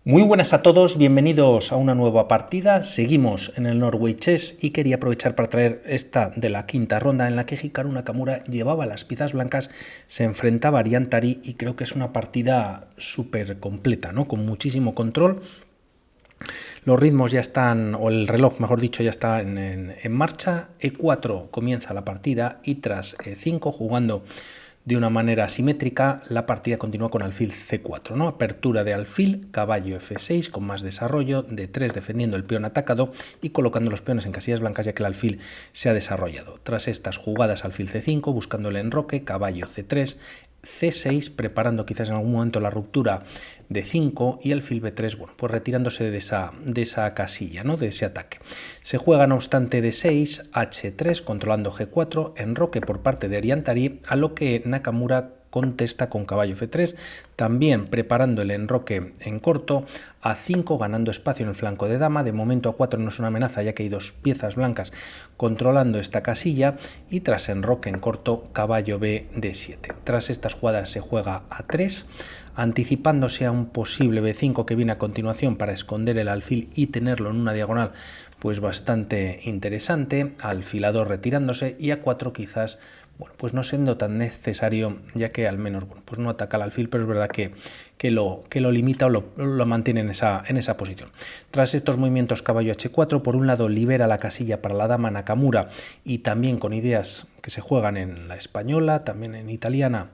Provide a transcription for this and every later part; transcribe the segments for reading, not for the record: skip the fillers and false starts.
Muy buenas a todos, bienvenidos a una nueva partida. Seguimos en el Norway Chess y quería aprovechar para traer esta de la quinta ronda en la que Hikaru Nakamura llevaba las piezas blancas, se enfrentaba a Ariantari y creo que es una partida súper completa, ¿no? Con muchísimo control. Los ritmos ya están, o el reloj mejor dicho, ya está en marcha. E4 comienza la partida y tras E5 jugando de una manera asimétrica, la partida continúa con alfil C4, ¿no? Apertura de alfil, caballo F6 con más desarrollo, D3 defendiendo el peón atacado y colocando los peones en casillas blancas ya que el alfil se ha desarrollado. Tras estas jugadas alfil C5 buscando el enroque, caballo C3, C6 preparando quizás en algún momento la ruptura de 5 y alfil B3, bueno, pues retirándose de esa casilla, ¿no? De ese ataque. Se juega no obstante D6, H3 controlando G4, enroque por parte de Ariantari, a lo que Nakamura contesta con caballo F3, también preparando el enroque en corto, A5 ganando espacio en el flanco de dama, de momento A4 no es una amenaza ya que hay dos piezas blancas controlando esta casilla y tras enroque en corto caballo B D7. Tras estas jugadas se juega A3, anticipándose a un posible B5 que viene a continuación para esconder el alfil y tenerlo en una diagonal pues bastante interesante, alfilador retirándose y A4 quizás bueno, pues no siendo tan necesario, ya que al menos bueno, pues no ataca al alfil, pero es verdad que lo limita o lo mantiene en esa posición. Tras estos movimientos caballo H4, por un lado libera la casilla para la dama Nakamura y también con ideas que se juegan en la española, también en italiana,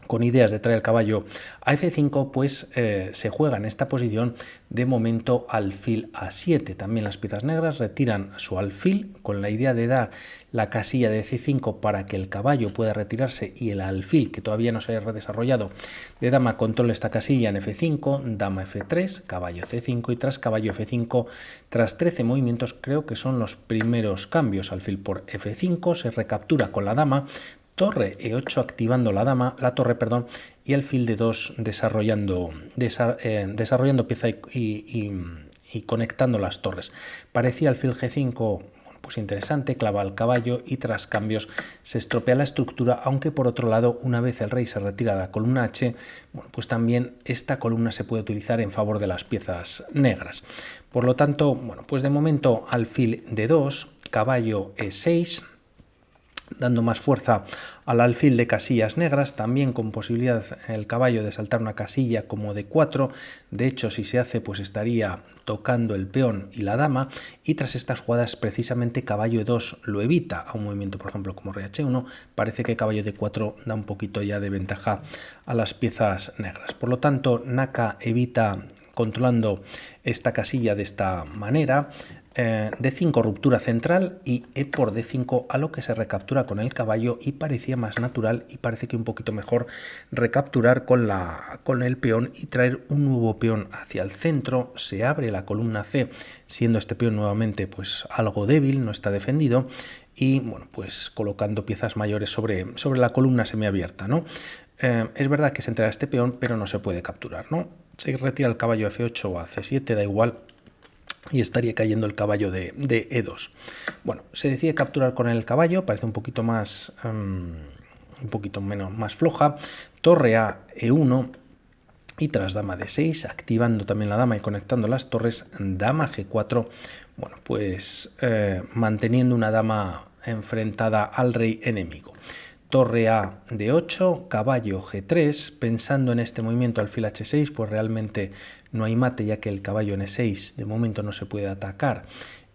con ideas de traer el caballo a F5, pues se juega en esta posición de momento alfil A7. También las piezas negras retiran su alfil con la idea de dar la casilla de C5 para que el caballo pueda retirarse y el alfil, que todavía no se haya desarrollado, de dama controle esta casilla en F5, dama F3, caballo C5 y tras caballo F5, tras 13 movimientos creo que son los primeros cambios. Alfil por F5, se recaptura con la dama, torre E8 activando la torre, y alfil de 2 desarrollando pieza y conectando las torres. Parecía alfil G5 pues interesante, clava al caballo y tras cambios se estropea la estructura, aunque por otro lado una vez el rey se retira a la columna H, bueno, pues también esta columna se puede utilizar en favor de las piezas negras. Por lo tanto, bueno, pues de momento alfil D2, caballo E6, dando más fuerza al alfil de casillas negras, también con posibilidad el caballo de saltar una casilla como D4, de hecho si se hace pues estaría tocando el peón y la dama, y tras estas jugadas precisamente caballo E2 lo evita a un movimiento por ejemplo como rey H1, parece que caballo D4 da un poquito ya de ventaja a las piezas negras, por lo tanto Naka evita controlando esta casilla de esta manera. D5 ruptura central y E por D5 a lo que se recaptura con el caballo y parecía más natural y parece que un poquito mejor recapturar con el peón y traer un nuevo peón hacia el centro. Se abre la columna C siendo este peón nuevamente pues algo débil, no está defendido y bueno pues colocando piezas mayores sobre la columna semiabierta, ¿no? Es verdad que se entrega este peón pero no se puede capturar, ¿no? Se retira el caballo a F8 o a C7, da igual, y estaría cayendo el caballo de E2. Bueno, se decide capturar con el caballo, parece un poquito más, más floja. Torre a E1 y tras dama D6, activando también la dama y conectando las torres, dama G4, bueno, pues manteniendo una dama enfrentada al rey enemigo. Torre A D8, caballo G3, pensando en este movimiento alfil H6, pues realmente no hay mate ya que el caballo en E6 de momento no se puede atacar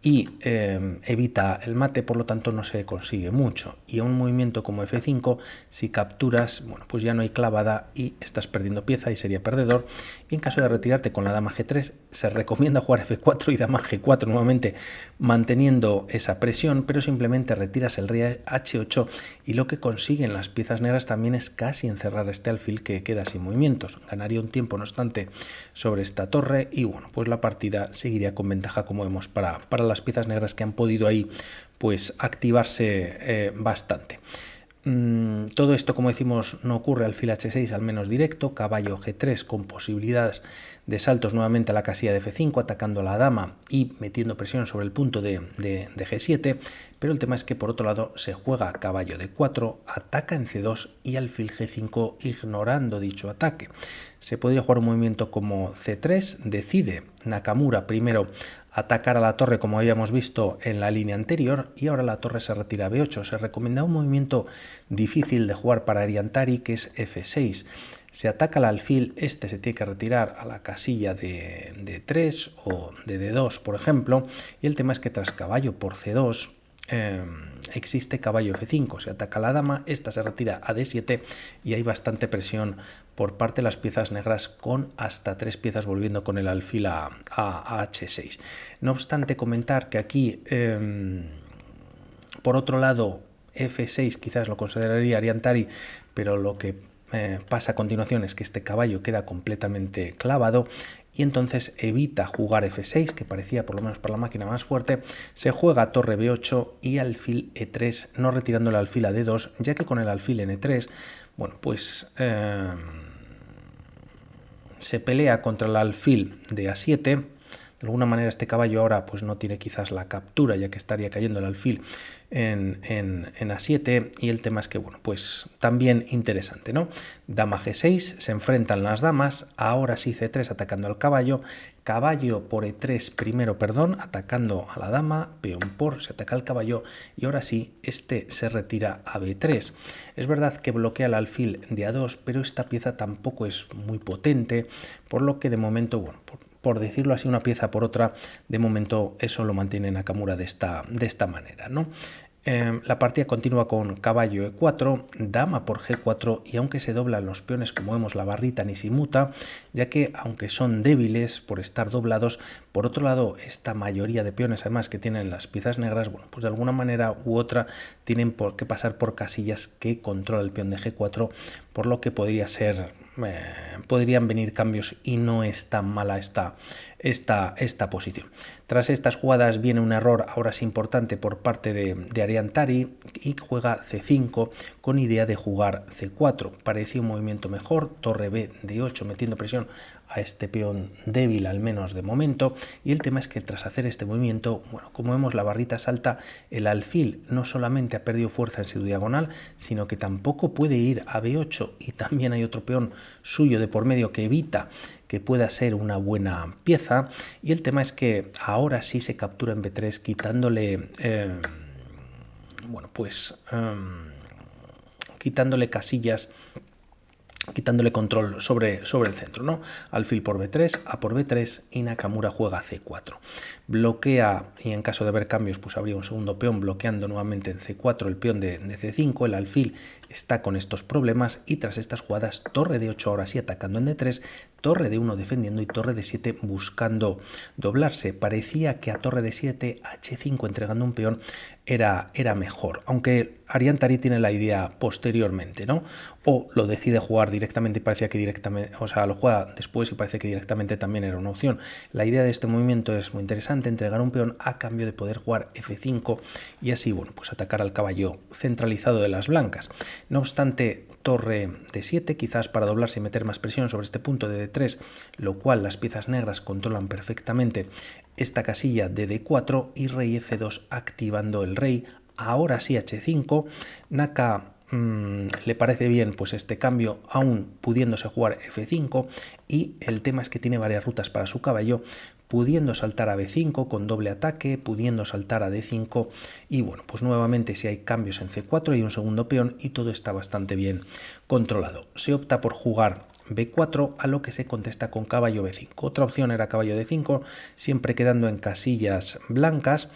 y evita el mate, por lo tanto no se consigue mucho. Y a un movimiento como F5, si capturas, bueno, pues ya no hay clavada y estás perdiendo pieza y sería perdedor. Y en caso de retirarte con la dama G3, se recomienda jugar F4 y dama G4 nuevamente, manteniendo esa presión, pero simplemente retiras el rey H8 y lo que consiguen las piezas negras también es casi encerrar este alfil que queda sin movimientos. Ganaría un tiempo, no obstante, sobre esta torre y bueno, pues la partida seguiría con ventaja, como vemos, para las piezas negras que han podido ahí pues activarse bastante. Todo esto, como decimos, no ocurre alfil h6 al menos directo, caballo g3 con posibilidades de saltos nuevamente a la casilla de f5, atacando a la dama y metiendo presión sobre el punto de g7, pero el tema es que por otro lado se juega caballo d4, ataca en c2 y alfil g5 ignorando dicho ataque. Se podría jugar un movimiento como c3, decide Nakamura primero atacar a la torre como habíamos visto en la línea anterior y ahora la torre se retira a b8. Se recomienda un movimiento difícil de jugar para Ariantari que es f6. Se ataca al alfil, este se tiene que retirar a la casilla de d3 o de d2 por ejemplo, y el tema es que tras caballo por c2 existe caballo f5, se ataca a la dama, esta se retira a d7 y hay bastante presión por parte de las piezas negras con hasta 3 piezas volviendo con el alfil a h6. No obstante, comentar que aquí por otro lado f6 quizás lo consideraría Ariantari, pero lo que pasa a continuación es que este caballo queda completamente clavado y entonces evita jugar f6, que parecía por lo menos para la máquina más fuerte, se juega torre b8 y alfil e3, no retirando el alfil a d2, ya que con el alfil en e3, bueno, pues se pelea contra el alfil de a7. De alguna manera este caballo ahora pues no tiene quizás la captura, ya que estaría cayendo el alfil en a7, y el tema es que, bueno, pues también interesante, ¿no? Dama g6, se enfrentan las damas, ahora sí c3 atacando al caballo, caballo por e3 primero, perdón, atacando a la dama, peón por, se ataca al caballo y ahora sí, este se retira a b3. Es verdad que bloquea el alfil de a2, pero esta pieza tampoco es muy potente, por lo que de momento, bueno, por decirlo así, una pieza por otra, de momento eso lo mantiene Nakamura de esta manera, ¿no? La partida continúa con caballo e4, dama por g4 y aunque se doblan los peones como vemos la barrita ni se muta, ya que aunque son débiles por estar doblados, por otro lado esta mayoría de peones además que tienen las piezas negras, bueno, pues de alguna manera u otra tienen que pasar por casillas que controla el peón de g4, por lo que podría ser podrían venir cambios y no es tan mala esta posición. Tras estas jugadas viene un error ahora sí importante por parte de Ariantari y juega c5 con idea de jugar c4. Parecía un movimiento mejor, torre b d8 metiendo presión a este peón débil al menos de momento, y el tema es que tras hacer este movimiento, bueno, como vemos la barrita salta, el alfil no solamente ha perdido fuerza en su diagonal, sino que tampoco puede ir a b8 y también hay otro peón suyo de por medio que evita que pueda ser una buena pieza, y el tema es que ahora sí se captura en b3 quitándole bueno, pues quitándole casillas, quitándole control sobre el centro, ¿no? Alfil por b3, a por b3 y Nakamura juega c4. Bloquea, y en caso de haber cambios pues habría un segundo peón bloqueando nuevamente en c4 el peón de c5, el alfil está con estos problemas y tras estas jugadas torre de 8 ahora sí atacando en d3, torre de 1 defendiendo y torre de 7 buscando doblarse. Parecía que a torre de 7 h5 entregando un peón era mejor, aunque Ariantari tiene la idea posteriormente, ¿no? O lo decide jugar directamente y parecía que directamente, o sea, lo juega después y parece que directamente también era una opción. La idea de este movimiento es muy interesante, entregar un peón a cambio de poder jugar f5 y así, bueno, pues atacar al caballo centralizado de las blancas. No obstante, torre de 7 quizás para doblarse y meter más presión sobre este punto de d3, lo cual las piezas negras controlan perfectamente esta casilla de d4 y rey f2 activando el rey. Ahora sí h5, Naka le parece bien pues este cambio aún pudiéndose jugar f5 y el tema es que tiene varias rutas para su caballo, pudiendo saltar a b5 con doble ataque, pudiendo saltar a d5 y bueno, pues nuevamente si hay cambios en c4 hay un segundo peón y todo está bastante bien controlado. Se opta por jugar b4 a lo que se contesta con caballo b5. Otra opción era caballo d5, siempre quedando en casillas blancas.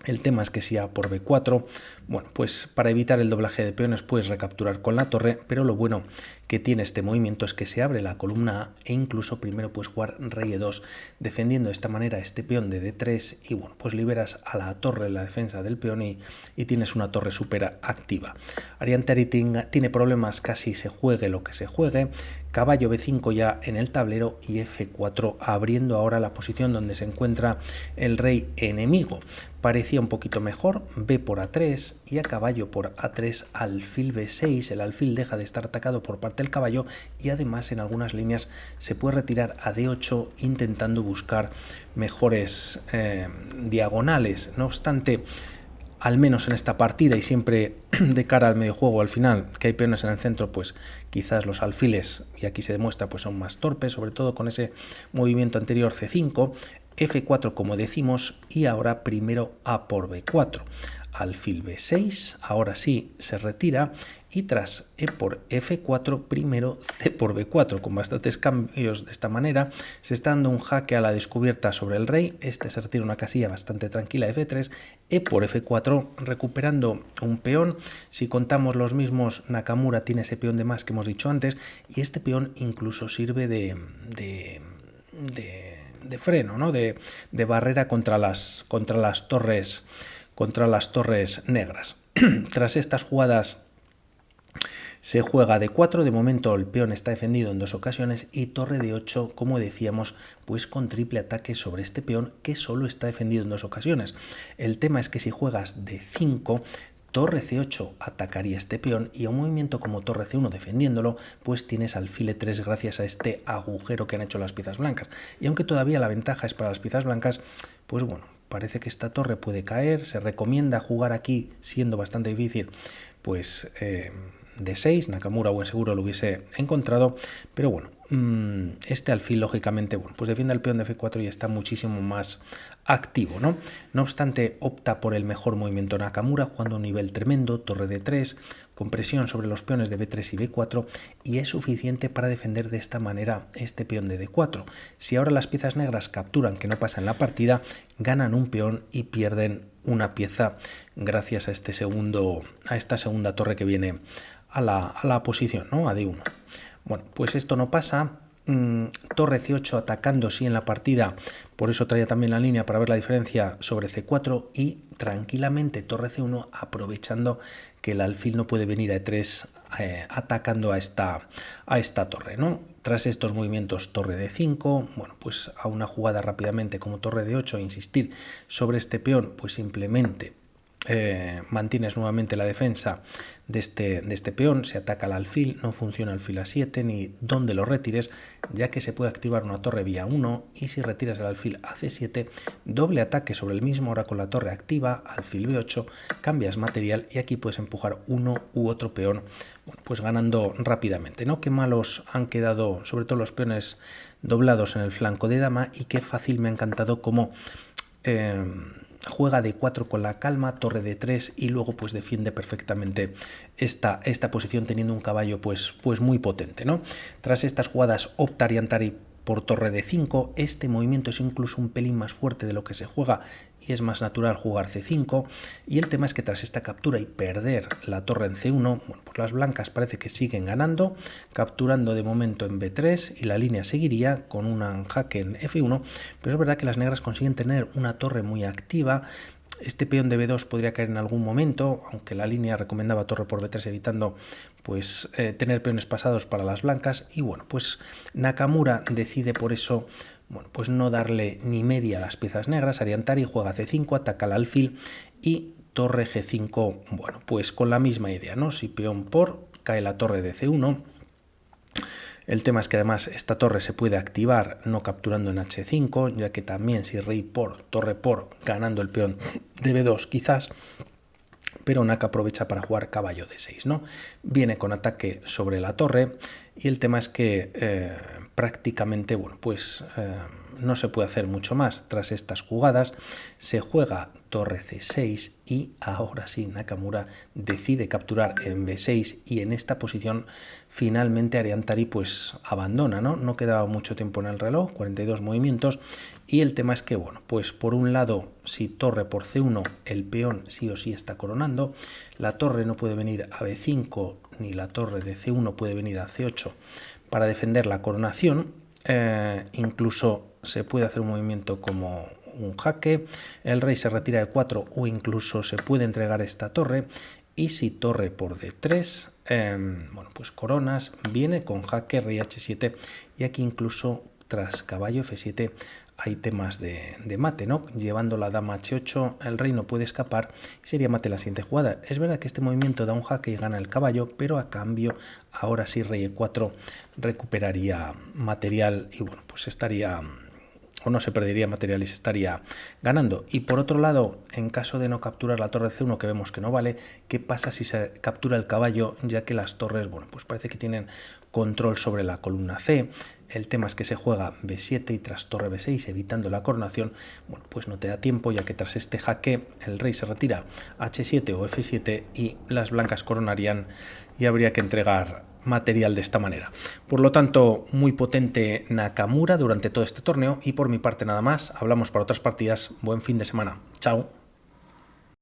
El tema es que si a por b4, bueno, pues para evitar el doblaje de peones puedes recapturar con la torre, pero lo bueno que tiene este movimiento es que se abre la columna A e incluso primero puedes jugar rey e2, defendiendo de esta manera este peón de d3 y bueno, pues liberas a la torre la defensa del peón y tienes una torre súper activa. Ariantari tiene problemas casi se juegue lo que se juegue, caballo B5 ya en el tablero y F4 abriendo ahora la posición donde se encuentra el rey enemigo. Parecía un poquito mejor, B por A3 y a caballo por A3, alfil B6, el alfil deja de estar atacado por parte del caballo y además en algunas líneas se puede retirar a D8 intentando buscar mejores diagonales. No obstante, al menos en esta partida y siempre de cara al medio juego al final, que hay peones en el centro, pues quizás los alfiles, y aquí se demuestra, pues son más torpes, sobre todo con ese movimiento anterior C5, F4 como decimos, y ahora primero A por B4. Alfil B6, ahora sí se retira, y tras E por F4, primero C por B4, con bastantes cambios de esta manera. Se está dando un jaque a la descubierta sobre el rey, este se retira una casilla bastante tranquila, F3, E por F4, recuperando un peón. Si contamos los mismos, Nakamura tiene ese peón de más que hemos dicho antes, y este peón incluso sirve de freno, ¿no? de barrera contra las torres negras. Tras estas jugadas se juega D4, de momento el peón está defendido en 2 ocasiones, y torre D8, como decíamos, pues con triple ataque sobre este peón que solo está defendido en 2 ocasiones. El tema es que si juegas D5, torre C8 atacaría este peón, y a un movimiento como torre C1 defendiéndolo, pues tienes alfil E3 gracias a este agujero que han hecho las piezas blancas. Y aunque todavía la ventaja es para las piezas blancas, pues bueno, parece que esta torre puede caer. Se recomienda jugar aquí, siendo bastante difícil, pues D6, Nakamura buen seguro lo hubiese encontrado, pero bueno, este alfil lógicamente, bueno, pues defiende al peón de F4 y está muchísimo más activo, ¿no? No obstante, opta por el mejor movimiento Nakamura, jugando a un nivel tremendo, torre D3, con presión sobre los peones de B3 y B4, y es suficiente para defender de esta manera este peón de D4. Si ahora las piezas negras capturan, que no pasa en la partida, ganan un peón y pierden una pieza gracias a esta segunda torre que viene a la posición, ¿no? A D1. Bueno, pues esto no pasa. Torre C8 atacando sí en la partida, por eso traía también la línea para ver la diferencia sobre C4, y tranquilamente torre C1 aprovechando que el alfil no puede venir a E3 atacando a esta torre, ¿no? Tras estos movimientos torre D5, bueno, pues a una jugada rápidamente como torre D8, insistir sobre este peón, pues simplemente mantienes nuevamente la defensa de este peón, se ataca al alfil, no funciona alfil A7 ni donde lo retires, ya que se puede activar una torre vía 1, y si retiras el alfil a C7, doble ataque sobre el mismo, ahora con la torre activa, alfil B8, cambias material y aquí puedes empujar uno u otro peón, bueno, pues ganando rápidamente, ¿no? Qué malos han quedado sobre todo los peones doblados en el flanco de dama, y qué fácil me ha encantado como juega D4 con la calma, torre D3, y luego pues defiende perfectamente esta posición teniendo un caballo pues muy potente, ¿no? Tras estas jugadas opta Ariantari por torre D5, este movimiento es incluso un pelín más fuerte de lo que se juega y es más natural jugar C5, y el tema es que tras esta captura y perder la torre en C1, bueno, pues las blancas parece que siguen ganando, capturando de momento en B3 y la línea seguiría con un jaque en F1, pero es verdad que las negras consiguen tener una torre muy activa. Este peón de B2 podría caer en algún momento, aunque la línea recomendaba torre por B3 evitando pues tener peones pasados para las blancas, y bueno, pues Nakamura decide por eso, bueno, pues no darle ni media a las piezas negras. Ariantari juega C5, ataca al alfil y torre G5, bueno, pues con la misma idea, ¿no? Si peón por, cae la torre de C1. El tema es que además esta torre se puede activar no capturando en H5, ya que también si rey por, torre por, ganando el peón de B2 quizás, pero Naka aprovecha para jugar caballo D6, ¿no? Viene con ataque sobre la torre, y el tema es que prácticamente, bueno, pues no se puede hacer mucho más. Tras estas jugadas se juega torre C6 y ahora sí Nakamura decide capturar en B6, y en esta posición finalmente Ariantari pues abandona, ¿no? No quedaba mucho tiempo en el reloj, 42 movimientos, y el tema es que, bueno, pues por un lado, si torre por C1, el peón sí o sí está coronando, la torre no puede venir a B5 ni la torre de C1 puede venir a C8 para defender la coronación. Incluso se puede hacer un movimiento como un jaque, el rey se retira de 4 o incluso se puede entregar esta torre, Y si torre por D3, bueno, pues coronas, viene con jaque rey H7 y aquí incluso tras caballo F7 hay temas de mate, ¿no? Llevando la dama H8, el rey no puede escapar y sería mate la siguiente jugada. Es verdad que este movimiento da un jaque y gana el caballo, pero a cambio, ahora sí rey E4 recuperaría material y bueno, pues estaría, o no se perdería material y se estaría ganando. Y por otro lado, en caso de no capturar la torre C1, que vemos que no vale, ¿qué pasa si se captura el caballo? Ya que las torres, bueno, pues parece que tienen control sobre la columna C. El tema es que se juega B7 y tras torre B6, evitando la coronación, bueno, pues no te da tiempo, ya que tras este jaque el rey se retira H7 o F7 y las blancas coronarían y habría que entregar material de esta manera. Por lo tanto, muy potente Nakamura durante todo este torneo y por mi parte nada más. Hablamos para otras partidas. Buen fin de semana. Chao.